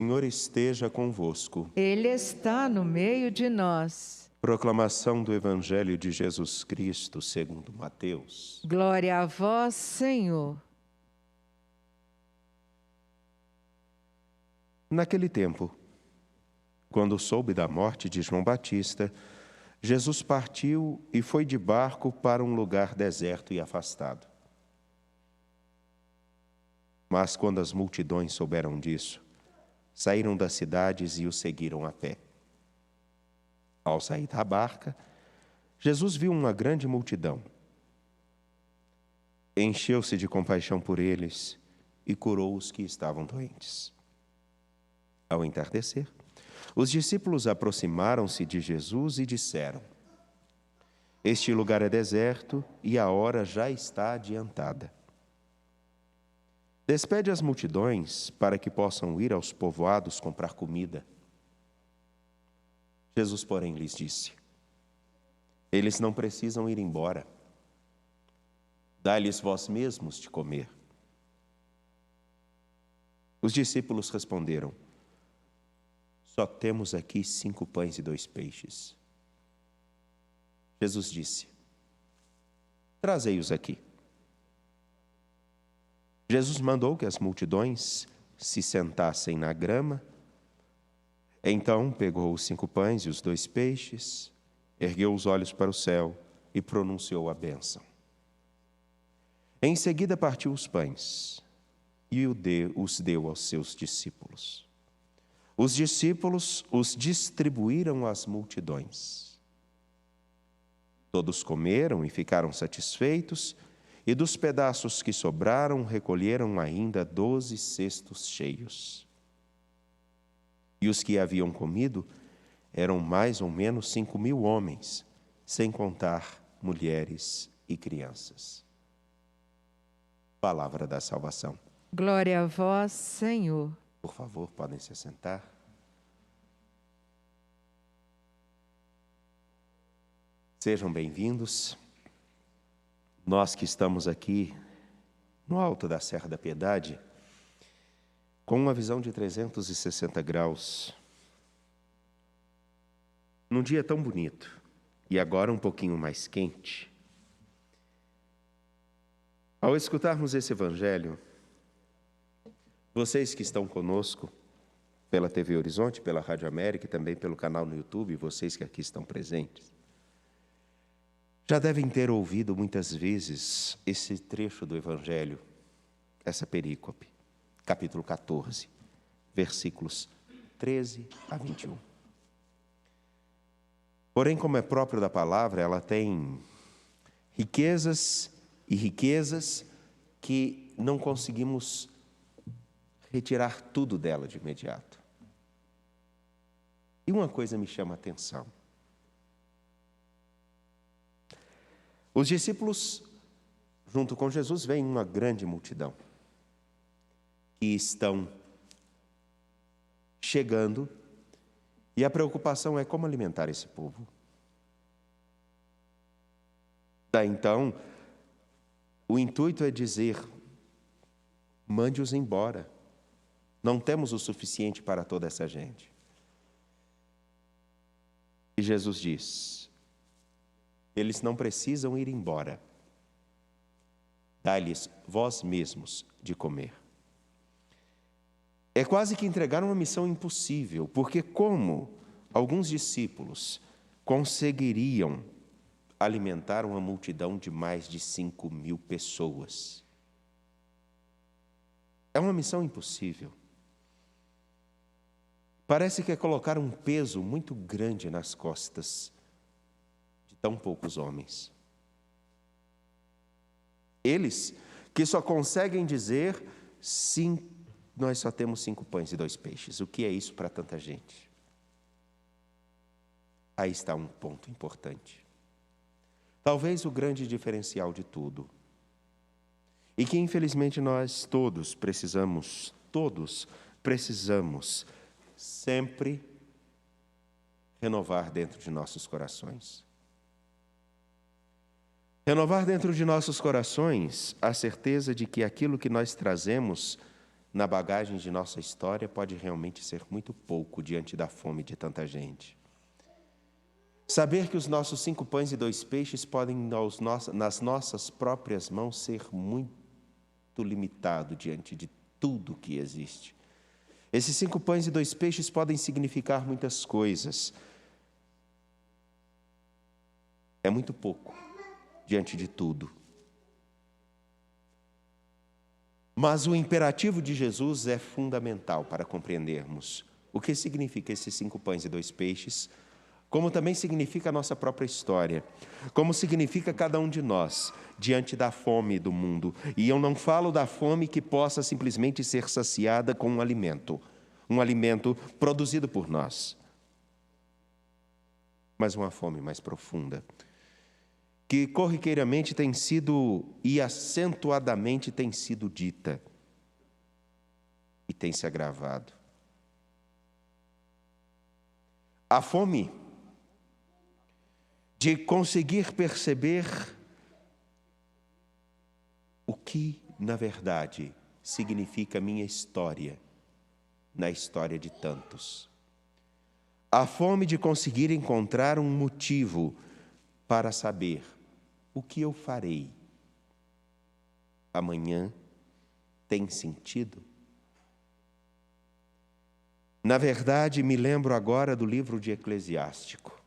Senhor esteja convosco. Ele está no meio de nós. Proclamação do Evangelho de Jesus Cristo, segundo Mateus. Glória a vós, Senhor. Naquele tempo, quando soube da morte de João Batista, Jesus partiu e foi de barco para um lugar deserto e afastado. Mas quando as multidões souberam disso, saíram das cidades e o seguiram a pé. Ao sair da barca, Jesus viu uma grande multidão. Encheu-se de compaixão por eles e curou os que estavam doentes. Ao entardecer, os discípulos aproximaram-se de Jesus e disseram: Este lugar é deserto e a hora já está adiantada. Despede as multidões para que possam ir aos povoados comprar comida. Jesus, porém, lhes disse: Eles não precisam ir embora. Dai-lhes vós mesmos de comer. Os discípulos responderam: Só temos aqui 5 pães e 2 peixes. Jesus disse: Trazei-os aqui. Jesus mandou que as multidões se sentassem na grama. Então pegou os 5 pães e os 2 peixes, ergueu os olhos para o céu e pronunciou a bênção. Em seguida partiu os pães e os deu aos seus discípulos. Os discípulos os distribuíram às multidões. Todos comeram e ficaram satisfeitos, e dos pedaços que sobraram recolheram ainda 12 cestos cheios. E os que haviam comido eram mais ou menos 5.000 homens, sem contar mulheres e crianças. Palavra da salvação. Glória a vós, Senhor. Por favor, podem se assentar. Sejam bem-vindos. Nós que estamos aqui no alto da Serra da Piedade, com uma visão de 360 graus, num dia tão bonito e agora um pouquinho mais quente. Ao escutarmos esse Evangelho, vocês que estão conosco pela TV Horizonte, pela Rádio América e também pelo canal no YouTube, vocês que aqui estão presentes, já devem ter ouvido muitas vezes esse trecho do Evangelho, essa perícope, capítulo 14, versículos 13 a 21. Porém, como é próprio da palavra, ela tem riquezas e riquezas que não conseguimos retirar tudo dela de imediato. E uma coisa me chama a atenção. Os discípulos, junto com Jesus, veem uma grande multidão que estão chegando, e a preocupação é como alimentar esse povo. Daí então, o intuito é dizer: mande-os embora. Não temos o suficiente para toda essa gente. E Jesus diz: eles não precisam ir embora. Dai-lhes vós mesmos de comer. É quase que entregar uma missão impossível, porque como alguns discípulos conseguiriam alimentar uma multidão de mais de 5.000 pessoas? É uma missão impossível. Parece que é colocar um peso muito grande nas costas de tão poucos homens. Eles que só conseguem dizer: sim, nós só temos 5 pães e 2 peixes. O que é isso para tanta gente? Aí está um ponto importante. Talvez o grande diferencial de tudo. E que infelizmente nós todos precisamos sempre renovar dentro de nossos corações. Renovar dentro de nossos corações a certeza de que aquilo que nós trazemos na bagagem de nossa história pode realmente ser muito pouco diante da fome de tanta gente. Saber que os nossos 5 pães e 2 peixes podem, nas nossas próprias mãos, ser muito limitado diante de tudo que existe. Esses 5 pães e 2 peixes podem significar muitas coisas. É muito pouco diante de tudo. Mas o imperativo de Jesus é fundamental para compreendermos o que significa esses 5 pães e 2 peixes, como também significa a nossa própria história, como significa cada um de nós diante da fome do mundo. E eu não falo da fome que possa simplesmente ser saciada com um alimento produzido por nós, mas uma fome mais profunda, que corriqueiramente tem sido e acentuadamente tem sido dita e tem se agravado. A fome de conseguir perceber o que, na verdade, significa a minha história na história de tantos. A fome de conseguir encontrar um motivo para saber o que eu farei. Amanhã tem sentido? Na verdade, me lembro agora do livro de Eclesiástico,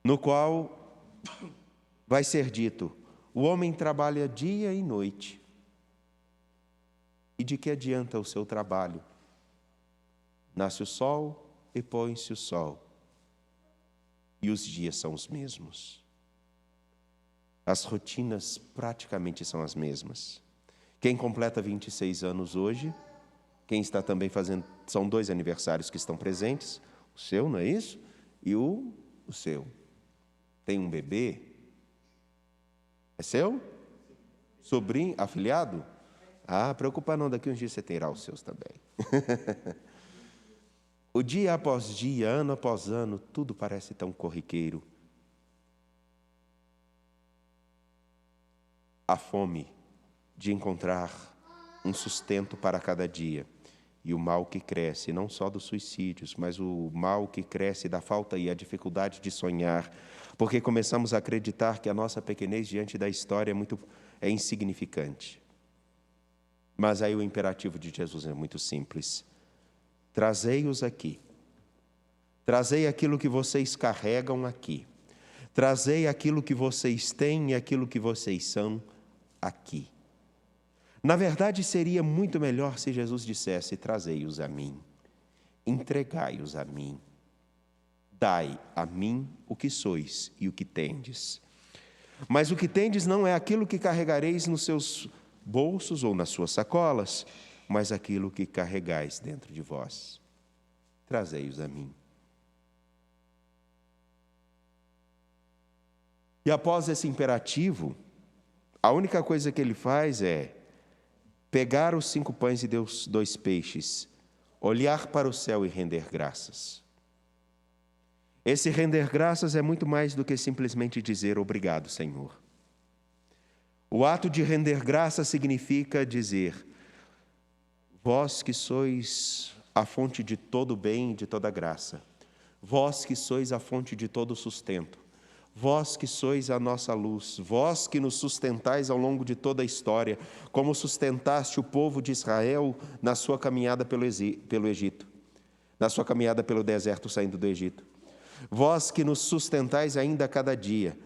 no qual vai ser dito: o homem trabalha dia e noite. E de que adianta o seu trabalho? Nasce o sol e põe-se o sol, e os dias são os mesmos. As rotinas praticamente são as mesmas. Quem completa 26 anos hoje, quem está também fazendo, são 2 aniversários que estão presentes, o seu, não é isso? E o seu. Tem um bebê? É seu? Sobrinho, afilhado? Ah, preocupa não, daqui uns dias você terá os seus também. O dia após dia, ano após ano, tudo parece tão corriqueiro. A fome de encontrar um sustento para cada dia. E o mal que cresce, não só dos suicídios, mas o mal que cresce da falta e a dificuldade de sonhar, porque começamos a acreditar que a nossa pequenez diante da história é insignificante. Mas aí o imperativo de Jesus é muito simples. Trazei-os aqui. Trazei aquilo que vocês carregam aqui. Trazei aquilo que vocês têm e aquilo que vocês são aqui. Na verdade, seria muito melhor se Jesus dissesse: trazei-os a mim, entregai-os a mim, dai a mim o que sois e o que tendes. Mas o que tendes não é aquilo que carregareis nos seus bolsos ou nas suas sacolas, mas aquilo que carregais dentro de vós. Trazei-os a mim. E após esse imperativo, a única coisa que ele faz é pegar os 5 pães e 2 peixes, olhar para o céu e render graças. Esse render graças é muito mais do que simplesmente dizer obrigado, Senhor. O ato de render graças significa dizer: vós que sois a fonte de todo bem e de toda graça, vós que sois a fonte de todo sustento, vós que sois a nossa luz, vós que nos sustentais ao longo de toda a história, como sustentaste o povo de Israel na sua caminhada pelo Egito, na sua caminhada pelo deserto saindo do Egito. Vós que nos sustentais ainda a cada dia.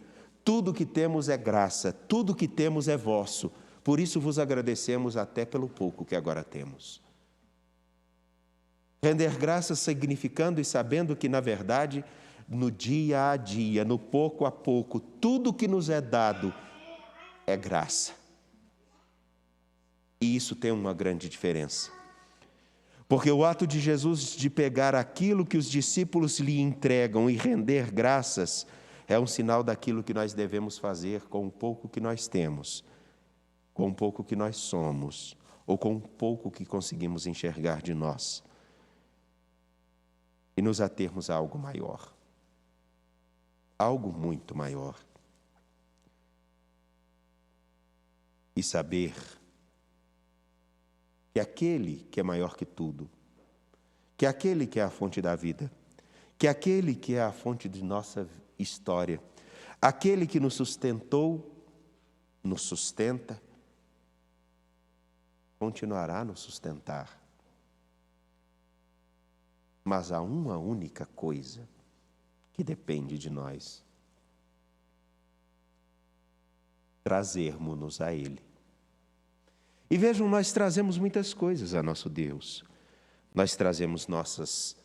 Tudo que temos é graça, tudo que temos é vosso. Por isso vos agradecemos até pelo pouco que agora temos. Render graças significando e sabendo que, na verdade, no dia a dia, no pouco a pouco, tudo que nos é dado é graça. E isso tem uma grande diferença. Porque o ato de Jesus de pegar aquilo que os discípulos lhe entregam e render graças é um sinal daquilo que nós devemos fazer com o pouco que nós temos, com o pouco que nós somos, ou com o pouco que conseguimos enxergar de nós. E nos atermos a algo maior. Algo muito maior. E saber que aquele que é maior que tudo, que aquele que é a fonte da vida, que aquele que é a fonte de nossa história, aquele que nos sustentou, nos sustenta, continuará a nos sustentar. Mas há uma única coisa que depende de nós: trazermos-nos a Ele. E vejam, nós trazemos muitas coisas a nosso Deus. Nós trazemos nossas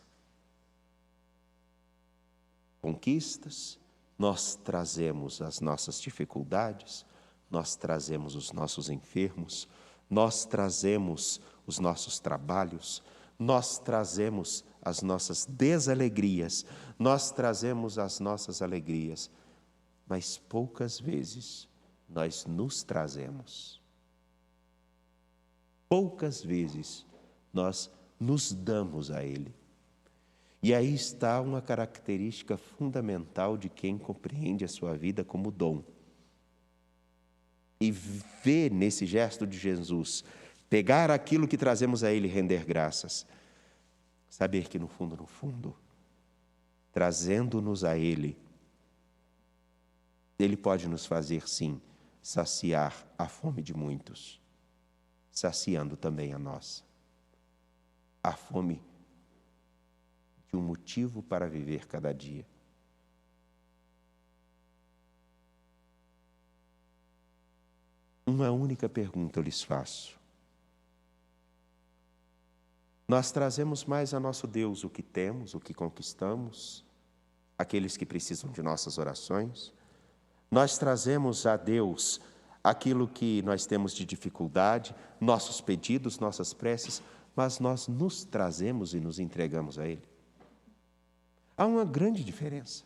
conquistas, nós trazemos as nossas dificuldades, nós trazemos os nossos enfermos, nós trazemos os nossos trabalhos, nós trazemos as nossas desalegrias, nós trazemos as nossas alegrias, mas poucas vezes nós nos trazemos. Poucas vezes nós nos damos a Ele. E aí está uma característica fundamental de quem compreende a sua vida como dom. E vê nesse gesto de Jesus, pegar aquilo que trazemos a Ele e render graças. Saber que no fundo, trazendo-nos a Ele, Ele pode nos fazer sim, saciar a fome de muitos, saciando também a nossa. A fome de um motivo para viver cada dia. Uma única pergunta eu lhes faço. Nós trazemos mais a nosso Deus o que temos, o que conquistamos, aqueles que precisam de nossas orações. Nós trazemos a Deus aquilo que nós temos de dificuldade, nossos pedidos, nossas preces, mas nós nos trazemos e nos entregamos a Ele. Há uma grande diferença.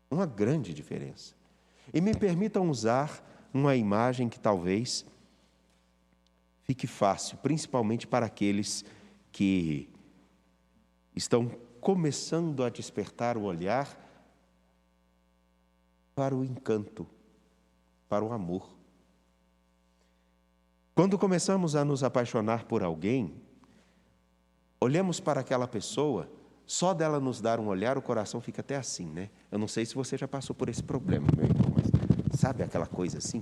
Uma grande diferença. E me permitam usar uma imagem que talvez fique fácil, principalmente para aqueles que estão começando a despertar o olhar para o encanto, para o amor. Quando começamos a nos apaixonar por alguém, olhamos para aquela pessoa, só dela nos dar um olhar, o coração fica até assim, né? Eu não sei se você já passou por esse problema, meu irmão, mas sabe aquela coisa assim?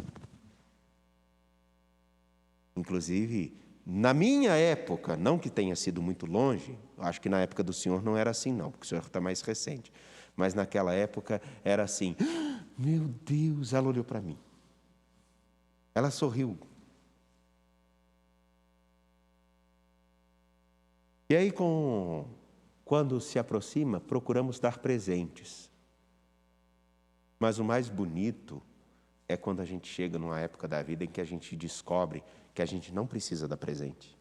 Inclusive, na minha época, não que tenha sido muito longe, acho que na época do senhor não era assim não, porque o senhor está mais recente, mas naquela época era assim, meu Deus, ela olhou para mim. Ela sorriu. E aí, quando se aproxima, procuramos dar presentes. Mas o mais bonito é quando a gente chega numa época da vida em que a gente descobre que a gente não precisa dar presente.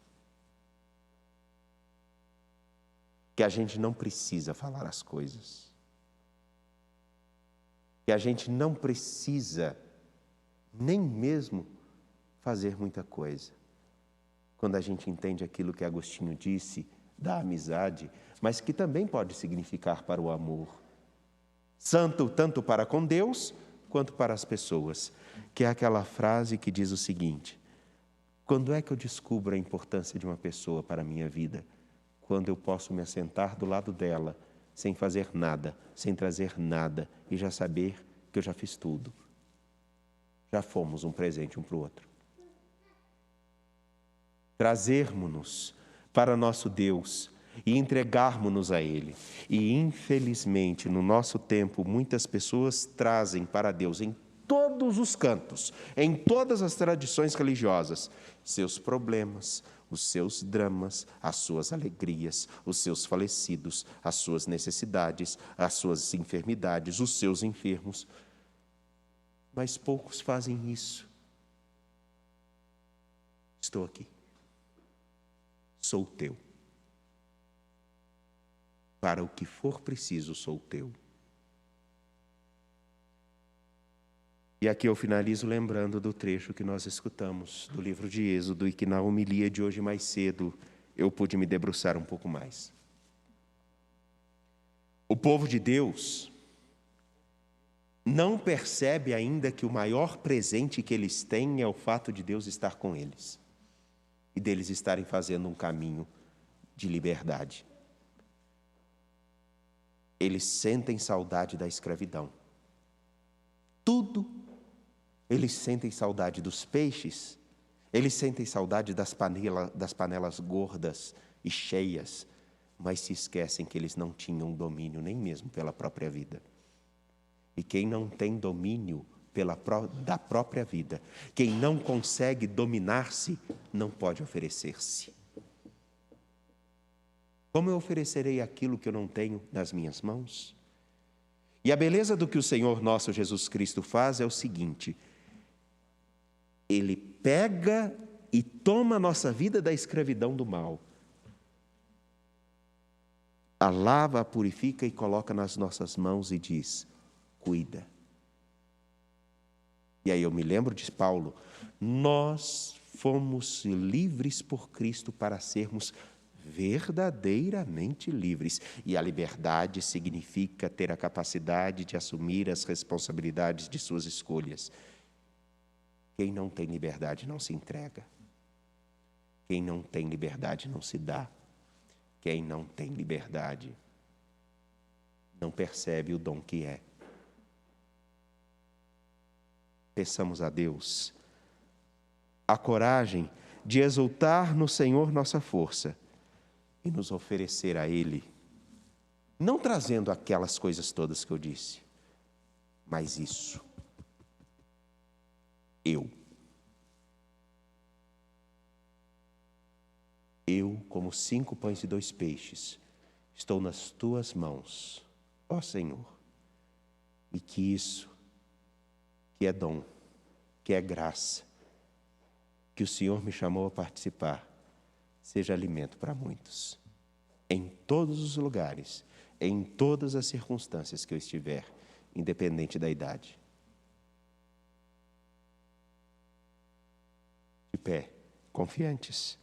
Que a gente não precisa falar as coisas. Que a gente não precisa nem mesmo fazer muita coisa. Quando a gente entende aquilo que Agostinho disse da amizade, mas que também pode significar para o amor. Santo tanto para com Deus, quanto para as pessoas. Que é aquela frase que diz o seguinte: quando é que eu descubro a importância de uma pessoa para a minha vida? Quando eu posso me assentar do lado dela, sem fazer nada, sem trazer nada, e já saber que eu já fiz tudo. Já fomos um presente um para o outro. Trazermos-nos para nosso Deus e entregarmos-nos a Ele. E, infelizmente, no nosso tempo, muitas pessoas trazem para Deus, em todos os cantos, em todas as tradições religiosas, seus problemas, os seus dramas, as suas alegrias, os seus falecidos, as suas necessidades, as suas enfermidades, os seus enfermos. Mas poucos fazem isso. Estou aqui. Sou teu. Para o que for preciso, sou teu. E aqui eu finalizo lembrando do trecho que nós escutamos do livro de Êxodo e que na homilia de hoje mais cedo eu pude me debruçar um pouco mais. O povo de Deus não percebe ainda que o maior presente que eles têm é o fato de Deus estar com eles. e deles estarem fazendo um caminho de liberdade. Eles sentem saudade da escravidão. Tudo. Eles sentem saudade dos peixes, eles sentem saudade das panelas gordas e cheias, mas se esquecem que eles não tinham domínio nem mesmo pela própria vida. E quem não tem domínio da própria vida, quem não consegue dominar-se, não pode oferecer-se. Como eu oferecerei aquilo que eu não tenho nas minhas mãos? E a beleza do que o Senhor nosso Jesus Cristo faz é o seguinte: Ele pega e toma a nossa vida da escravidão do mal, a lava, a purifica e coloca nas nossas mãos e diz: cuida. E aí eu me lembro de Paulo: nós fomos livres por Cristo para sermos verdadeiramente livres. E a liberdade significa ter a capacidade de assumir as responsabilidades de suas escolhas. Quem não tem liberdade não se entrega. Quem não tem liberdade não se dá. Quem não tem liberdade não percebe o dom que é. Peçamos a Deus a coragem de exultar no Senhor nossa força e nos oferecer a Ele, não trazendo aquelas coisas todas que eu disse, mas isso. Eu, como 5 pães e 2 peixes, estou nas tuas mãos, ó Senhor. E que isso, que é dom, que é graça, que o Senhor me chamou a participar, seja alimento para muitos, em todos os lugares, em todas as circunstâncias que eu estiver, independente da idade. De pé, confiantes,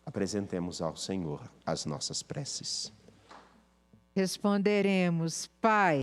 apresentemos ao Senhor as nossas preces. Responderemos: Pai,